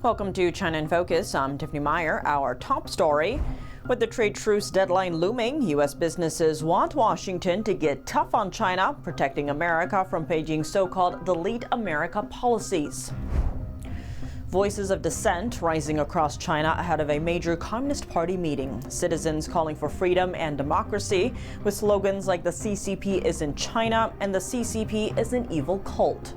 Welcome to China in Focus. I'm Tiffany Meyer. Our top story. With the trade truce deadline looming, U.S. businesses want Washington to get tough on China, protecting America from Beijing's so-called Delete America policies. Voices of dissent rising across China ahead of a major Communist Party meeting. Citizens calling for freedom and democracy with slogans like the CCP isn't China and the CCP is an evil cult.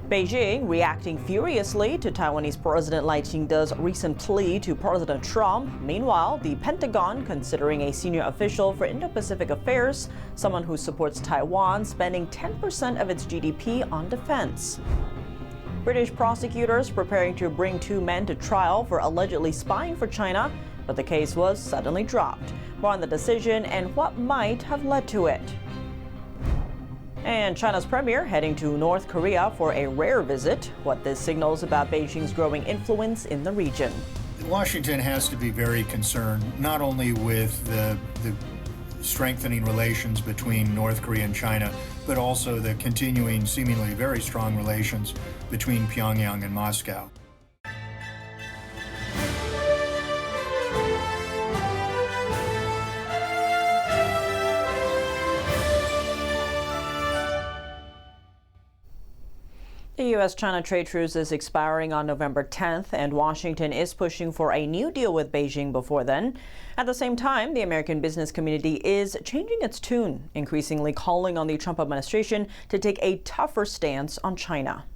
Beijing reacting furiously to Taiwanese President Lai Ching-te's recent plea to President Trump. Meanwhile, the Pentagon considering a senior official for Indo-Pacific affairs, someone who supports Taiwan, spending 10% of its GDP on defense. British prosecutors preparing to bring two men to trial for allegedly spying for China, but the case was suddenly dropped. More on the decision and what might have led to it. And China's premier heading to North Korea for a rare visit. What this signals about Beijing's growing influence in the region. Washington has to be very concerned not only with the strengthening relations between North Korea and China, but also the continuing, seemingly very strong relations between Pyongyang and Moscow. The U.S.-China trade truce is expiring on November 10th, and Washington is pushing for a new deal with Beijing before then. At the same time, the American business community is changing its tune, increasingly calling on the Trump administration to take a tougher stance on China.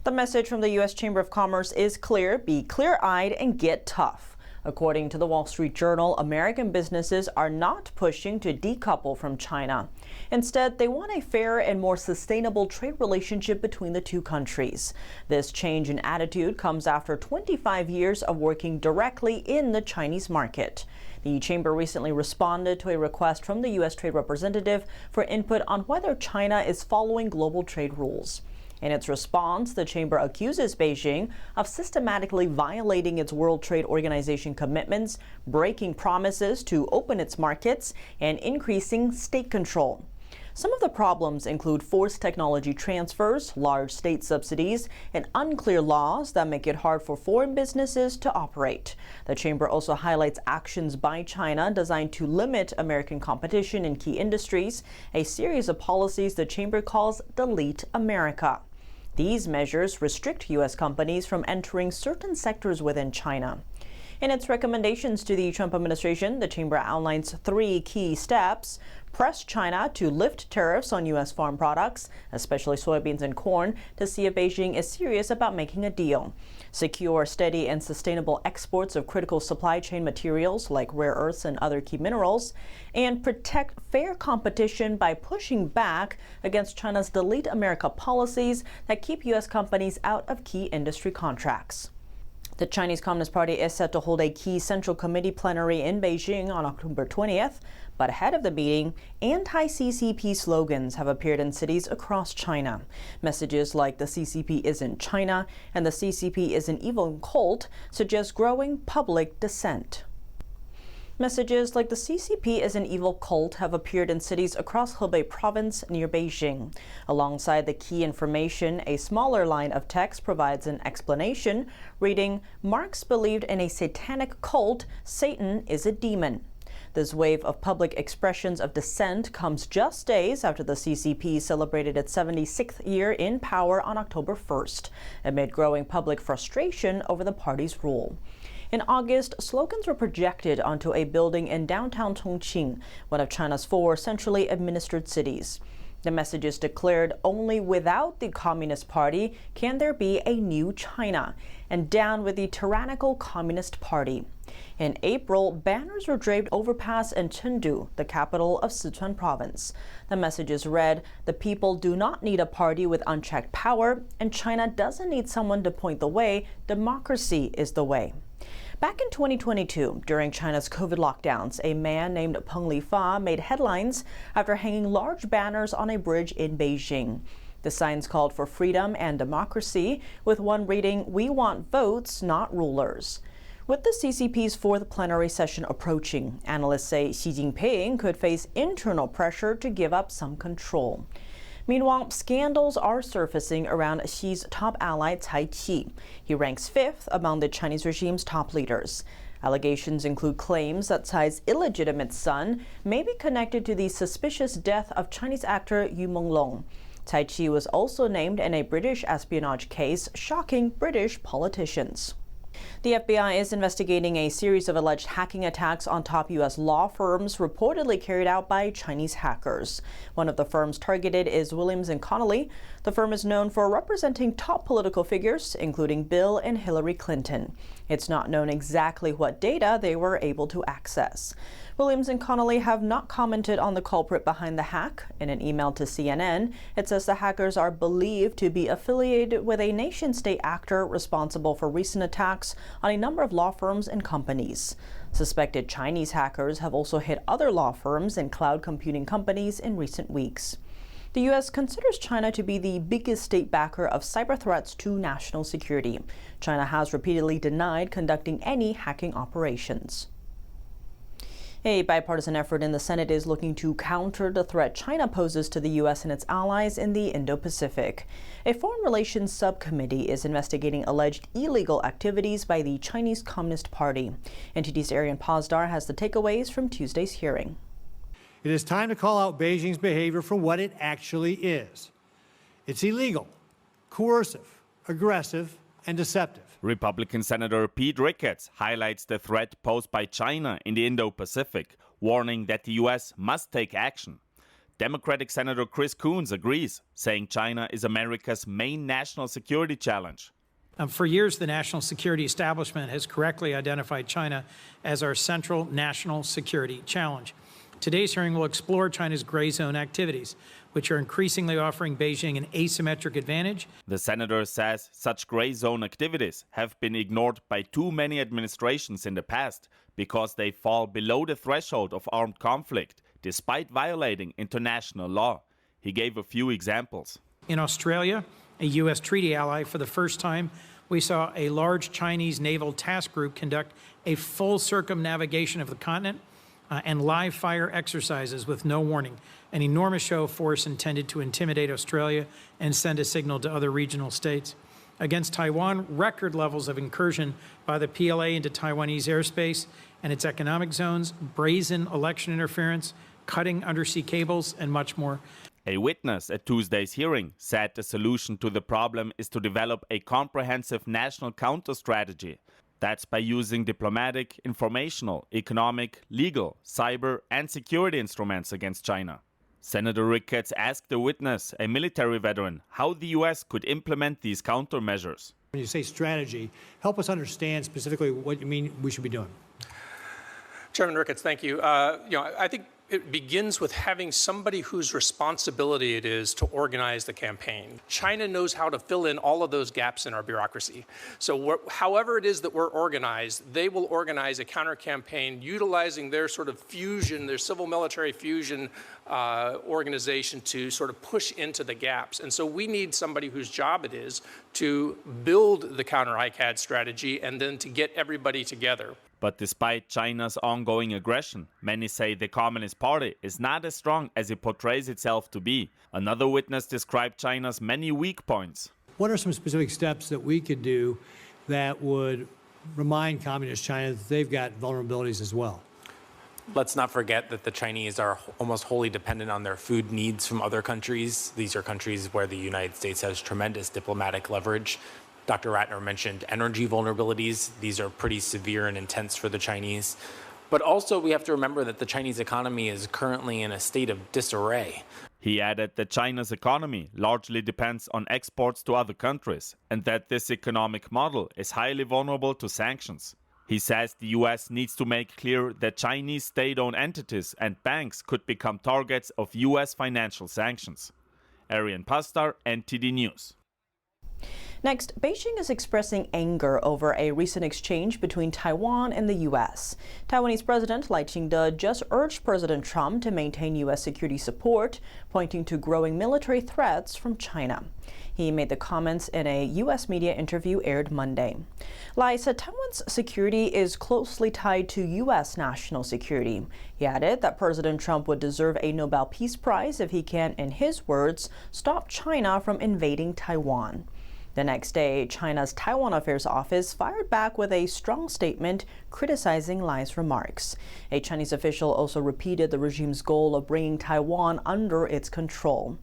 The message from the U.S. Chamber of Commerce is clear: be clear-eyed and get tough. According to the Wall Street Journal, American businesses are not pushing to decouple from China. Instead, they want a fair and more sustainable trade relationship between the two countries. This change in attitude comes after 25 years of working directly in the Chinese market. The Chamber recently responded to a request from the U.S. Trade Representative for input on whether China is following global trade rules. In its response, the Chamber accuses Beijing of systematically violating its World Trade Organization commitments, breaking promises to open its markets, and increasing state control. Some of the problems include forced technology transfers, large state subsidies, and unclear laws that make it hard for foreign businesses to operate. The Chamber also highlights actions by China designed to limit American competition in key industries, a series of policies the Chamber calls Delete America. These measures restrict U.S. companies from entering certain sectors within China. In its recommendations to the Trump administration, the Chamber outlines three key steps: press China to lift tariffs on U.S. farm products, especially soybeans and corn, to see if Beijing is serious about making a deal; secure steady and sustainable exports of critical supply chain materials like rare earths and other key minerals; and protect fair competition by pushing back against China's Delete America policies that keep U.S. companies out of key industry contracts. The Chinese Communist Party is set to hold a key Central Committee plenary in Beijing on October 20th, but ahead of the meeting, anti-CCP slogans have appeared in cities across China. Messages like the CCP isn't China and the CCP is an evil cult suggest growing public dissent. Messages like the CCP is an evil cult have appeared in cities across Hebei province near Beijing. Alongside the key information, a smaller line of text provides an explanation reading, "Marx believed in a satanic cult. Satan is a demon." This wave of public expressions of dissent comes just days after the CCP celebrated its 76th year in power on October 1st, amid growing public frustration over the party's rule. In August, slogans were projected onto a building in downtown Chongqing, one of China's 4 centrally administered cities. The messages declared only without the Communist Party can there be a new China, and down with the tyrannical Communist Party. In April, banners were draped overpass in Chengdu, the capital of Sichuan province. The messages read, "The people do not need a party with unchecked power, and China doesn't need someone to point the way. Democracy is the way." Back in 2022, during China's COVID lockdowns, a man named Peng Lifa made headlines after hanging large banners on a bridge in Beijing. The signs called for freedom and democracy, with one reading, "We want votes, not rulers." With the CCP's 4th plenary session approaching, analysts say Xi Jinping could face internal pressure to give up some control. Meanwhile, scandals are surfacing around Xi's top ally Cai Qi. He ranks fifth among the Chinese regime's top leaders. Allegations include claims that Cai's illegitimate son may be connected to the suspicious death of Chinese actor Yu Menglong. Cai Qi was also named in a British espionage case, shocking British politicians. The FBI is investigating a series of alleged hacking attacks on top U.S. law firms reportedly carried out by Chinese hackers. One of the firms targeted is Williams & Connolly. The firm is known for representing top political figures, including Bill and Hillary Clinton. It's not known exactly what data they were able to access. Williams & Connolly have not commented on the culprit behind the hack. In an email to CNN, it says the hackers are believed to be affiliated with a nation-state actor responsible for recent attacks on a number of law firms and companies. Suspected Chinese hackers have also hit other law firms and cloud computing companies in recent weeks. The U.S. considers China to be the biggest state backer of cyber threats to national security. China has repeatedly denied conducting any hacking operations. A bipartisan effort in the Senate is looking to counter the threat China poses to the U.S. and its allies in the Indo-Pacific. A foreign relations subcommittee is investigating alleged illegal activities by the Chinese Communist Party. NTD's Arian Pazdar has the takeaways from Tuesday's hearing. It is time to call out Beijing's behavior for what it actually is. It's illegal, coercive, aggressive, and deceptive. Republican Senator Pete Ricketts highlights the threat posed by China in the Indo-Pacific, warning that the U.S. must take action. Democratic Senator Chris Coons agrees, saying China is America's main national security challenge. For years, the national security establishment has correctly identified China as our central national security challenge. Today's hearing will explore China's gray zone activities, which are increasingly offering Beijing an asymmetric advantage. The senator says such gray zone activities have been ignored by too many administrations in the past because they fall below the threshold of armed conflict, despite violating international law. He gave a few examples. In Australia, a U.S. treaty ally, for the first time, we saw a large Chinese naval task group conduct a full circumnavigation of the continent and live fire exercises with no warning, an enormous show of force intended to intimidate Australia and send a signal to other regional states. Against Taiwan, record levels of incursion by the PLA into Taiwanese airspace and its economic zones, brazen election interference, cutting undersea cables, and much more. A witness at Tuesday's hearing said the solution to the problem is to develop a comprehensive national counter-strategy. That's by using diplomatic, informational, economic, legal, cyber, and security instruments against China. Senator Ricketts asked the witness, a military veteran, how the U.S. could implement these countermeasures. When you say strategy, help us understand specifically what you mean we should be doing. Chairman Ricketts, thank you. I think it begins with having somebody whose responsibility it is to organize the campaign. China knows how to fill in all of those gaps in our bureaucracy. So however it is that we're organized, they will organize a counter-campaign utilizing their sort of fusion, their civil-military fusion organization to sort of push into the gaps. And so we need somebody whose job it is to build the counter-ICAD strategy and then to get everybody together. But despite China's ongoing aggression, many say the Communist Party is not as strong as it portrays itself to be. Another witness described China's many weak points. What are some specific steps that we could do that would remind Communist China that they've got vulnerabilities as well? Let's not forget that the Chinese are almost wholly dependent on their food needs from other countries. These are countries where the United States has tremendous diplomatic leverage. Dr. Ratner mentioned energy vulnerabilities. These are pretty severe and intense for the Chinese. But also we have to remember that the Chinese economy is currently in a state of disarray. He added that China's economy largely depends on exports to other countries and that this economic model is highly vulnerable to sanctions. He says the U.S. needs to make clear that Chinese state-owned entities and banks could become targets of U.S. financial sanctions. Arian Pazdar, NTD News. Next, Beijing is expressing anger over a recent exchange between Taiwan and the U.S. Taiwanese President Lai Ching-te just urged President Trump to maintain U.S. security support, pointing to growing military threats from China. He made the comments in a U.S. media interview aired Monday. Lai said Taiwan's security is closely tied to U.S. national security. He added that President Trump would deserve a Nobel Peace Prize if he can, in his words, stop China from invading Taiwan. The next day, China's Taiwan Affairs Office fired back with a strong statement criticizing Lai's remarks. A Chinese official also repeated the regime's goal of bringing Taiwan under its control.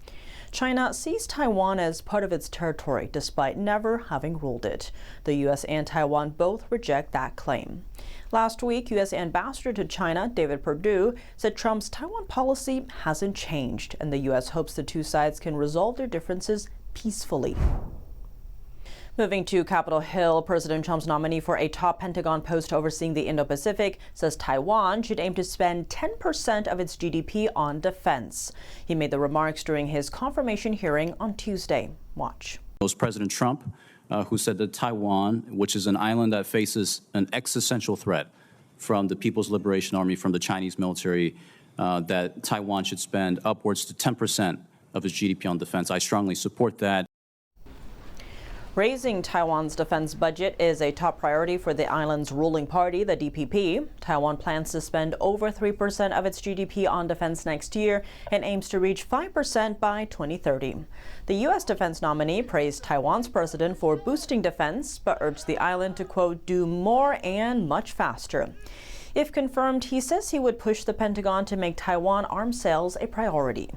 China sees Taiwan as part of its territory, despite never having ruled it. The U.S. and Taiwan both reject that claim. Last week, U.S. Ambassador to China, David Perdue, said Trump's Taiwan policy hasn't changed, and the U.S. hopes the two sides can resolve their differences peacefully. Moving to Capitol Hill, President Trump's nominee for a top Pentagon post overseeing the Indo-Pacific says Taiwan should aim to spend 10% of its GDP on defense. He made the remarks during his confirmation hearing on Tuesday. Watch. It was President Trump who said that Taiwan, which is an island that faces an existential threat from the People's Liberation Army, from the Chinese military, that Taiwan should spend upwards to 10% of its GDP on defense. I strongly support that. Raising Taiwan's defense budget is a top priority for the island's ruling party, the DPP. Taiwan plans to spend over 3% of its GDP on defense next year and aims to reach 5% by 2030. The U.S. defense nominee praised Taiwan's president for boosting defense, but urged the island to, quote, do more and much faster. If confirmed, he says he would push the Pentagon to make Taiwan arms sales a priority.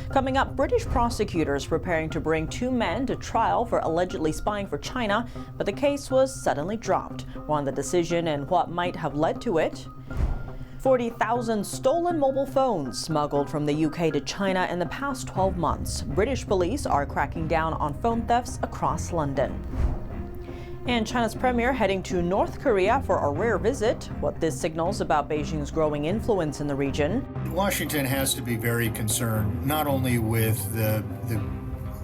Coming up, British prosecutors preparing to bring two men to trial for allegedly spying for China, but the case was suddenly dropped. We're on the decision and what might have led to it. 40,000 stolen mobile phones smuggled from the UK to China in the past 12 months. British police are cracking down on phone thefts across London. And China's premier heading to North Korea for a rare visit. What this signals about Beijing's growing influence in the region. Washington has to be very concerned not only with the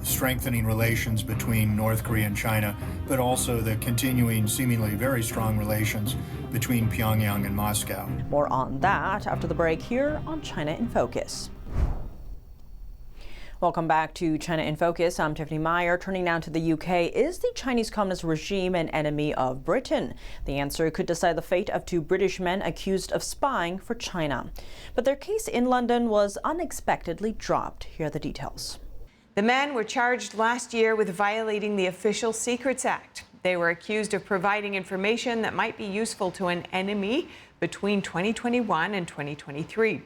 strengthening relations between North Korea and China, but also the continuing, seemingly very strong relations between Pyongyang and Moscow. More on that after the break here on China in Focus. Welcome back to China in Focus. I'm Tiffany Meyer. Turning now to the UK. Is the Chinese Communist regime an enemy of Britain? The answer could decide the fate of two British men accused of spying for China. But their case in London was unexpectedly dropped. Here are the details. The men were charged last year with violating the Official Secrets Act. They were accused of providing information that might be useful to an enemy between 2021 and 2023.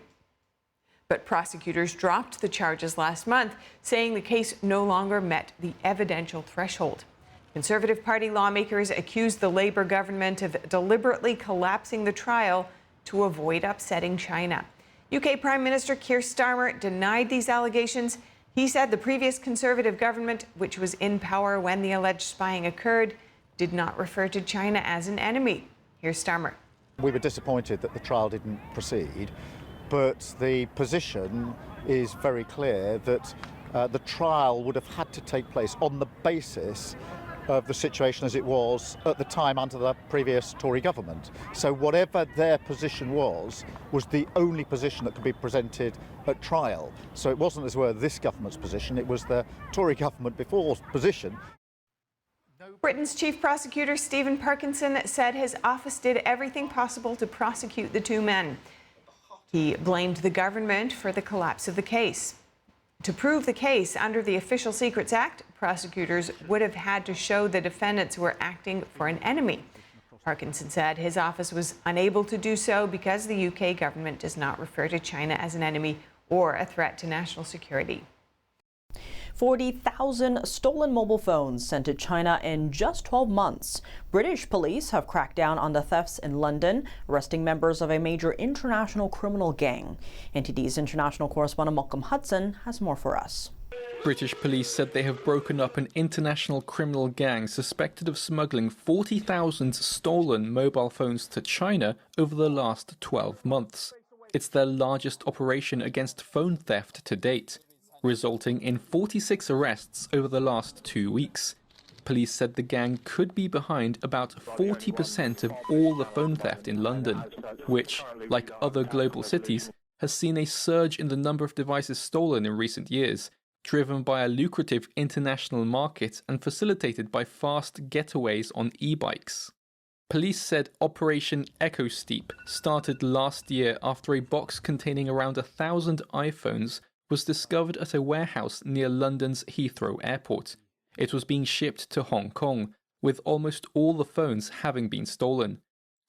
But prosecutors dropped the charges last month, saying the case no longer met the evidential threshold. Conservative Party lawmakers accused the Labour government of deliberately collapsing the trial to avoid upsetting China. UK Prime Minister Keir Starmer denied these allegations. He said the previous Conservative government, which was in power when the alleged spying occurred, did not refer to China as an enemy. Here's Starmer. We were disappointed that the trial didn't proceed. But the position is very clear that the trial would have had to take place on the basis of the situation as it was at the time under the previous Tory government. So whatever their position was the only position that could be presented at trial. So it wasn't, as it were, this government's position, it was the Tory government before's position. Britain's chief prosecutor, Stephen Parkinson, said his office did everything possible to prosecute the two men. He blamed the government for the collapse of the case. To prove the case under the Official Secrets Act, prosecutors would have had to show the defendants were acting for an enemy. Parkinson said his office was unable to do so because the UK government does not refer to China as an enemy or a threat to national security. 40,000 stolen mobile phones sent to China in just 12 months. British police have cracked down on the thefts in London, arresting members of a major international criminal gang. NTD's international correspondent Malcolm Hudson has more for us. British police said they have broken up an international criminal gang suspected of smuggling 40,000 stolen mobile phones to China over the last 12 months. It's their largest operation against phone theft to date. resulting in 46 arrests over the last 2 weeks. Police said the gang could be behind about 40% of all the phone theft in London, which, like other global cities, has seen a surge in the number of devices stolen in recent years, driven by a lucrative international market and facilitated by fast getaways on e-bikes. Police said Operation Echo Steep started last year after a box containing around 1,000 iPhones was discovered at a warehouse near London's Heathrow Airport. It was being shipped to Hong Kong, with almost all the phones having been stolen,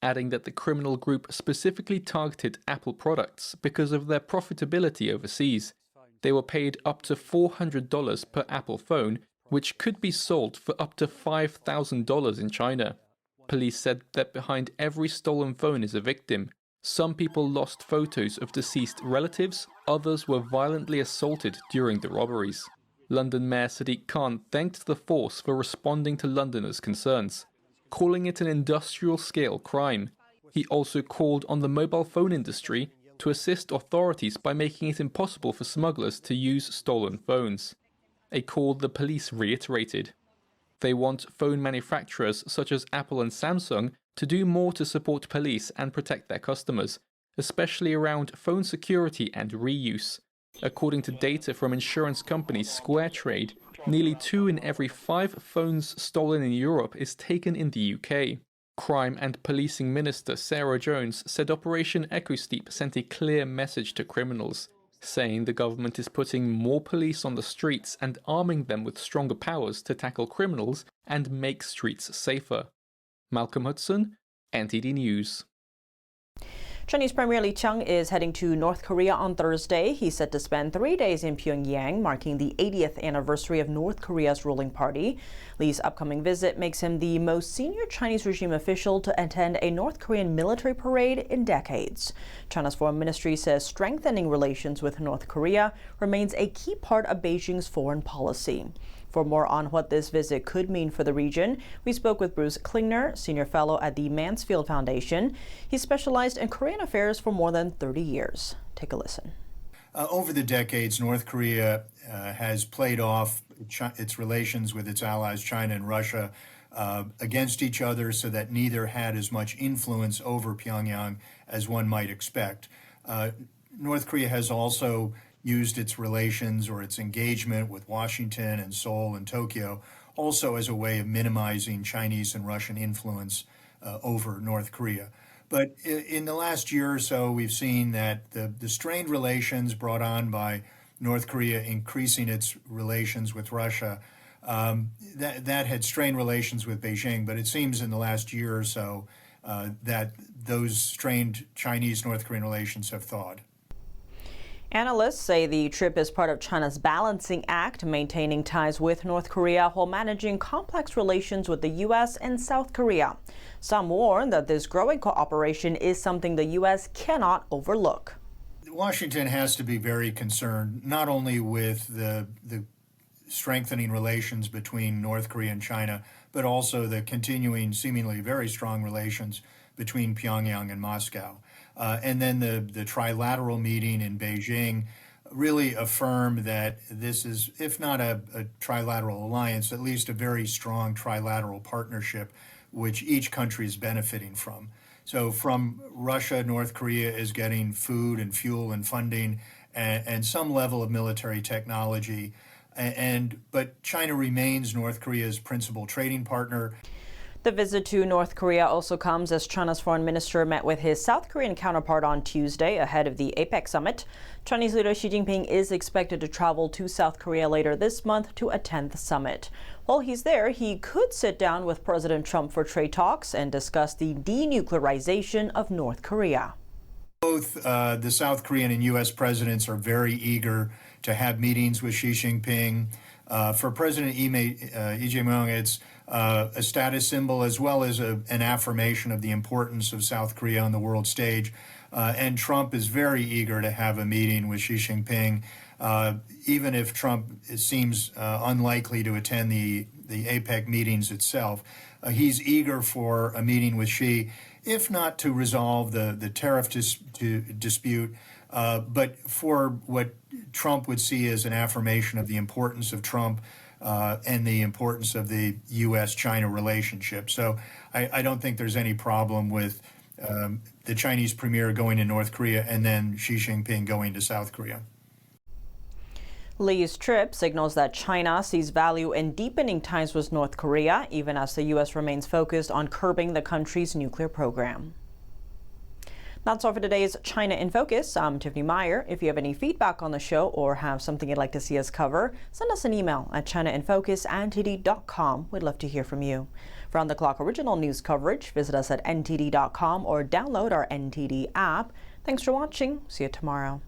adding that the criminal group specifically targeted Apple products because of their profitability overseas. They were paid up to $400 per Apple phone, which could be sold for up to $5,000 in China. Police said that behind every stolen phone is a victim. Some people lost photos of deceased relatives, others were violently assaulted during the robberies. London Mayor Sadiq Khan thanked the force for responding to Londoners' concerns, calling it an industrial-scale crime. He also called on the mobile phone industry to assist authorities by making it impossible for smugglers to use stolen phones, a call the police reiterated. They want phone manufacturers such as Apple and Samsung to do more to support police and protect their customers, especially around phone security and reuse. According to data from insurance company SquareTrade, nearly 2 in every 5 phones stolen in Europe is taken in the UK. Crime and Policing Minister Sarah Jones said Operation Echo Steep sent a clear message to criminals, saying the government is putting more police on the streets and arming them with stronger powers to tackle criminals and make streets safer. Malcolm Hudson, NTD News. Chinese Premier Li Qiang is heading to North Korea on Thursday. He's set to spend 3 days in Pyongyang, marking the 80th anniversary of North Korea's ruling party. Li's upcoming visit makes him the most senior Chinese regime official to attend a North Korean military parade in decades. China's foreign ministry says strengthening relations with North Korea remains a key part of Beijing's foreign policy. For more on what this visit could mean for the region, we spoke with Bruce Klingner, senior fellow at the Mansfield Foundation. He specialized in Korean affairs for more than 30 years. Take a listen. Over the decades, North Korea has played off its relations with its allies, China and Russia, against each other so that neither had as much influence over Pyongyang as one might expect. North Korea has also used its relations or its engagement with Washington and Seoul and Tokyo also as a way of minimizing Chinese and Russian influence over North Korea. But in the last year or so, we've seen that the strained relations brought on by North Korea increasing its relations with Russia, that had strained relations with Beijing. But it seems in the last year or so that those strained Chinese-North Korean relations have thawed. Analysts say the trip is part of China's balancing act, maintaining ties with North Korea while managing complex relations with the U.S. and South Korea. Some warn that this growing cooperation is something the U.S. cannot overlook. Washington has to be very concerned not only with the strengthening relations between North Korea and China, but also the continuing, seemingly very strong relations between Pyongyang and Moscow. And then the trilateral meeting in Beijing really affirmed that this is, if not a trilateral alliance, at least a very strong trilateral partnership, which each country is benefiting from. So from Russia, North Korea is getting food and fuel and funding and some level of military technology. But China remains North Korea's principal trading partner. The visit to North Korea also comes as China's foreign minister met with his South Korean counterpart on Tuesday ahead of the APEC summit. Chinese leader Xi Jinping is expected to travel to South Korea later this month to attend the summit. While he's there, he could sit down with President Trump for trade talks and discuss the denuclearization of North Korea. Both the South Korean and U.S. presidents are very eager to have meetings with Xi Jinping. For President Lee Jae-myung, it's a status symbol as well as an affirmation of the importance of South Korea on the world stage. And Trump is very eager to have a meeting with Xi Jinping, even if Trump seems unlikely to attend the APEC meetings itself. He's eager for a meeting with Xi, if not to resolve the tariff dispute, but for what Trump would see as an affirmation of the importance of Trump and the importance of the U.S.-China relationship. So I don't think there's any problem with the Chinese premier going to North Korea and then Xi Jinping going to South Korea. Lee's trip signals that China sees value in deepening ties with North Korea, even as the U.S. remains focused on curbing the country's nuclear program. That's all for today's China in Focus. I'm Tiffany Meyer. If you have any feedback on the show or have something you'd like to see us cover, send us an email at chinainfocus@ntd.com. We'd love to hear from you. For on-the-clock original news coverage, visit us at ntd.com or download our NTD app. Thanks for watching. See you tomorrow.